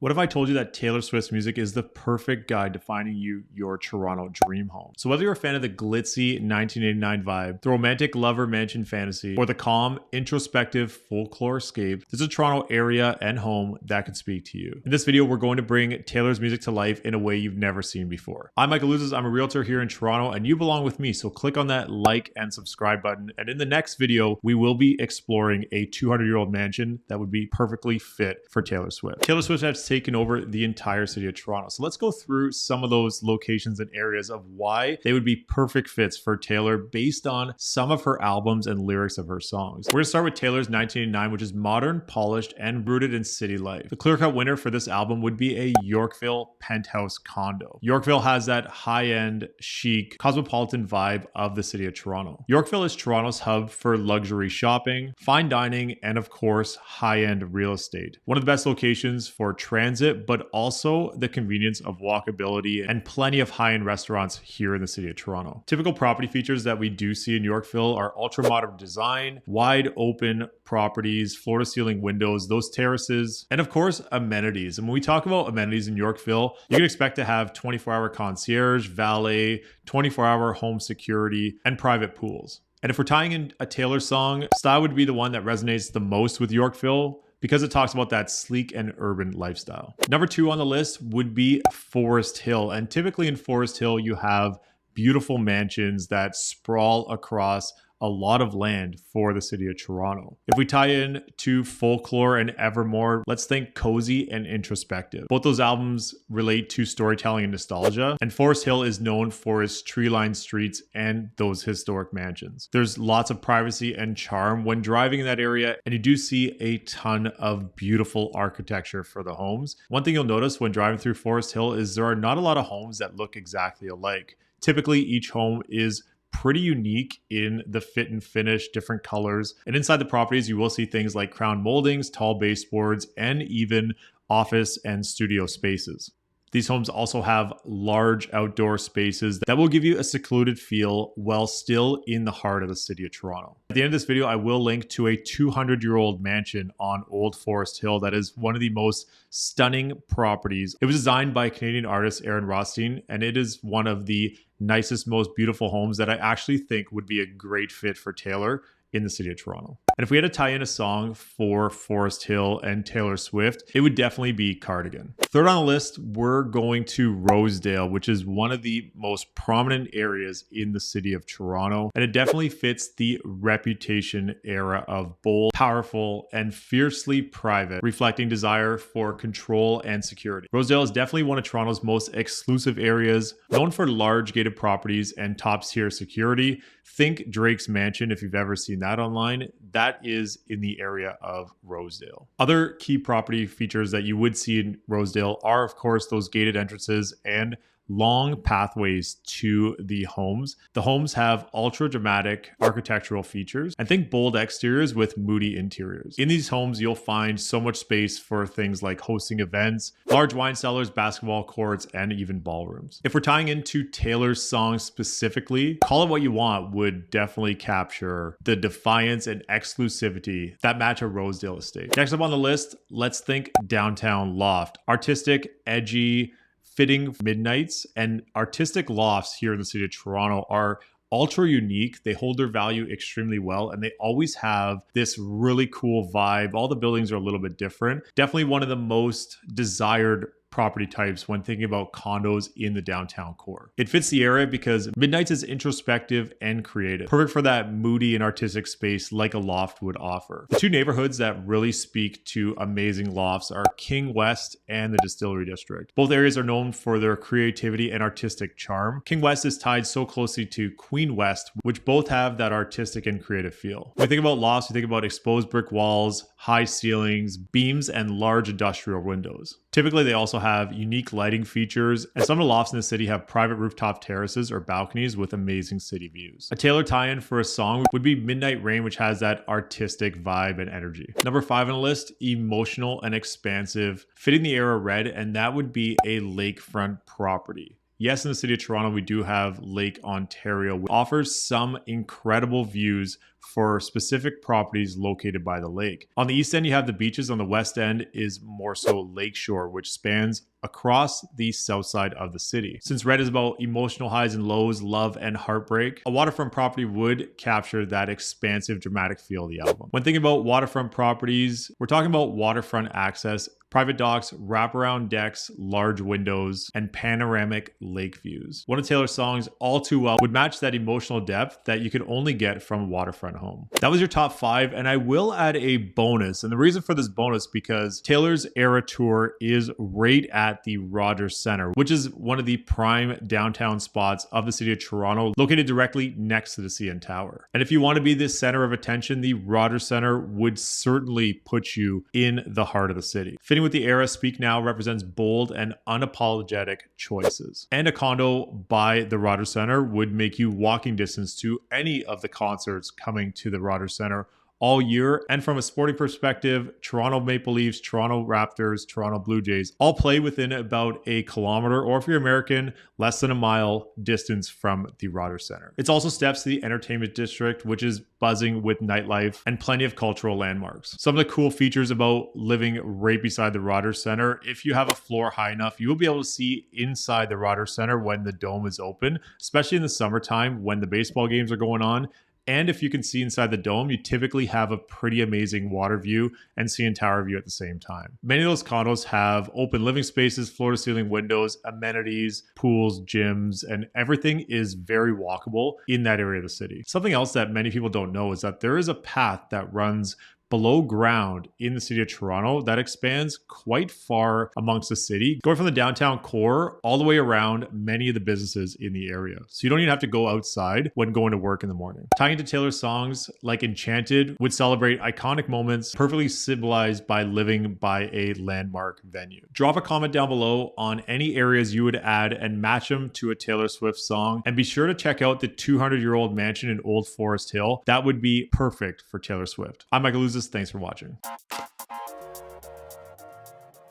What if I told you that Taylor Swift's music is the perfect guide to finding you your Toronto dream home? So whether you're a fan of the glitzy 1989 vibe, the romantic lover mansion fantasy, or the calm, introspective folklore escape, there's a Toronto area and home that could speak to you. In this video, we're going to bring Taylor's music to life in a way you've never seen before. I'm Michael Ouzas, I'm a realtor here in Toronto, and you belong with me, so click on that like and subscribe button. And in the next video, we will be exploring a 200-year-old mansion that would be perfectly fit for Taylor Swift. Taylor Swift has taken over the entire city of Toronto. So let's go through some of those locations and areas of why they would be perfect fits for Taylor based on some of her albums and lyrics of her songs. We're gonna start with Taylor's 1989, which is modern, polished, and rooted in city life. The clear-cut winner for this album would be a Yorkville penthouse condo. Yorkville has that high-end, chic, cosmopolitan vibe of the city of Toronto. Yorkville is Toronto's hub for luxury shopping, fine dining, and of course, high-end real estate. One of the best locations for transit, but also the convenience of walkability and plenty of high-end restaurants here in the city of Toronto. Typical property features that we do see in Yorkville are ultra-modern design, wide open properties, floor-to-ceiling windows, those terraces, and of course, amenities. And when we talk about amenities in Yorkville, you can expect to have 24-hour concierge, valet, 24-hour home security, and private pools. And if we're tying in a Taylor song, style would be the one that resonates the most with Yorkville, because it talks about that sleek and urban lifestyle. Number 2 on the list would be Forest Hill. And typically in Forest Hill, you have beautiful mansions that sprawl across a lot of land for the city of Toronto. If we tie in to Folklore and Evermore, let's think cozy and introspective. Both those albums relate to storytelling and nostalgia, and Forest Hill is known for its tree-lined streets and those historic mansions. There's lots of privacy and charm when driving in that area, and you do see a ton of beautiful architecture for the homes. One thing you'll notice when driving through Forest Hill is there are not a lot of homes that look exactly alike. Typically, each home is pretty unique in the fit and finish, different colors. And inside the properties, you will see things like crown moldings, tall baseboards, and even office and studio spaces. These homes also have large outdoor spaces that will give you a secluded feel while still in the heart of the city of Toronto. At the end of this video, I will link to a 200-year-old mansion on Old Forest Hill that is one of the most stunning properties. It was designed by Canadian artist Aaron Rothstein, and it is one of the nicest, most beautiful homes that I actually think would be a great fit for Taylor in the city of Toronto. And if we had to tie in a song for Forest Hill and Taylor Swift, it would definitely be Cardigan. Third on the list, we're going to Rosedale, which is one of the most prominent areas in the city of Toronto. And it definitely fits the reputation era of bold, powerful, and fiercely private, reflecting desire for control and security. Rosedale is definitely one of Toronto's most exclusive areas, known for large gated properties and top tier security. Think Drake's Mansion if you've ever seen that online. That is in the area of Rosedale. Other key property features that you would see in Rosedale are, of course, those gated entrances and long pathways to the homes. The homes have ultra dramatic architectural features, and think bold exteriors with moody interiors. In these homes, you'll find so much space for things like hosting events, large wine cellars, basketball courts, and even ballrooms. If we're tying into Taylor's song specifically, Call It What You Want would definitely capture the defiance and exclusivity that match a Rosedale estate. Next up on the list, let's think downtown loft. Artistic, edgy, fitting midnights, and artistic lofts here in the city of Toronto are ultra unique. They hold their value extremely well, and they always have this really cool vibe. All the buildings are a little bit different. Definitely one of the most desired property types when thinking about condos in the downtown core. It fits the area because Midnights is introspective and creative, perfect for that moody and artistic space like a loft would offer. The two neighborhoods that really speak to amazing lofts are King West and the Distillery District. Both areas are known for their creativity and artistic charm. King West is tied so closely to Queen West, which both have that artistic and creative feel. When we think about lofts, we think about exposed brick walls, high ceilings, beams, and large industrial windows. Typically, they also have unique lighting features, and some of the lofts in the city have private rooftop terraces or balconies with amazing city views. A Taylor tie-in for a song would be Midnight Rain, which has that artistic vibe and energy. Number 5 on the list, emotional and expansive, fitting the era red, and that would be a lakefront property. Yes, in the city of Toronto, we do have Lake Ontario, which offers some incredible views for specific properties located by the lake. On the east end, you have the beaches. On the west end is more so Lakeshore, which spans across the south side of the city. Since Red is about emotional highs and lows, love and heartbreak, a waterfront property would capture that expansive, dramatic feel of the album. When thinking about waterfront properties, we're talking about waterfront access, private docks, wraparound decks, large windows, and panoramic lake views. One of Taylor's songs, All Too Well, would match that emotional depth that you could only get from a waterfront home. That was your top 5, and I will add a bonus. And the reason for this bonus, because Taylor's Era Tour is right at the Rogers Centre, which is one of the prime downtown spots of the city of Toronto, located directly next to the CN Tower. And if you want to be the center of attention, the Rogers Centre would certainly put you in the heart of the city. Fitting with the era, Speak Now represents bold and unapologetic choices. And a condo by the Rogers Centre would make you walking distance to any of the concerts coming to the Rogers Centre all year. And from a sporting perspective, Toronto Maple Leafs, Toronto Raptors, Toronto Blue Jays all play within about a kilometer, or if you're American, less than a mile distance from the Rogers Centre. It's also steps to the entertainment district, which is buzzing with nightlife and plenty of cultural landmarks. Some of the cool features about living right beside the Rogers Centre, if you have a floor high enough, you will be able to see inside the Rogers Centre when the dome is open, especially in the summertime when the baseball games are going on. And if you can see inside the dome, you typically have a pretty amazing water view and CN Tower view at the same time. Many of those condos have open living spaces, floor-to-ceiling windows, amenities, pools, gyms, and everything is very walkable in that area of the city. Something else that many people don't know is that there is a path that runs below ground in the city of Toronto that expands quite far amongst the city, going from the downtown core all the way around many of the businesses in the area. So you don't even have to go outside when going to work in the morning. Tying into Taylor's songs like Enchanted would celebrate iconic moments perfectly symbolized by living by a landmark venue. Drop a comment down below on any areas you would add and match them to a Taylor Swift song. And be sure to check out the 200-year-old mansion in Old Forest Hill. That would be perfect for Taylor Swift. I'm Michael Ouzas. Thanks for watching.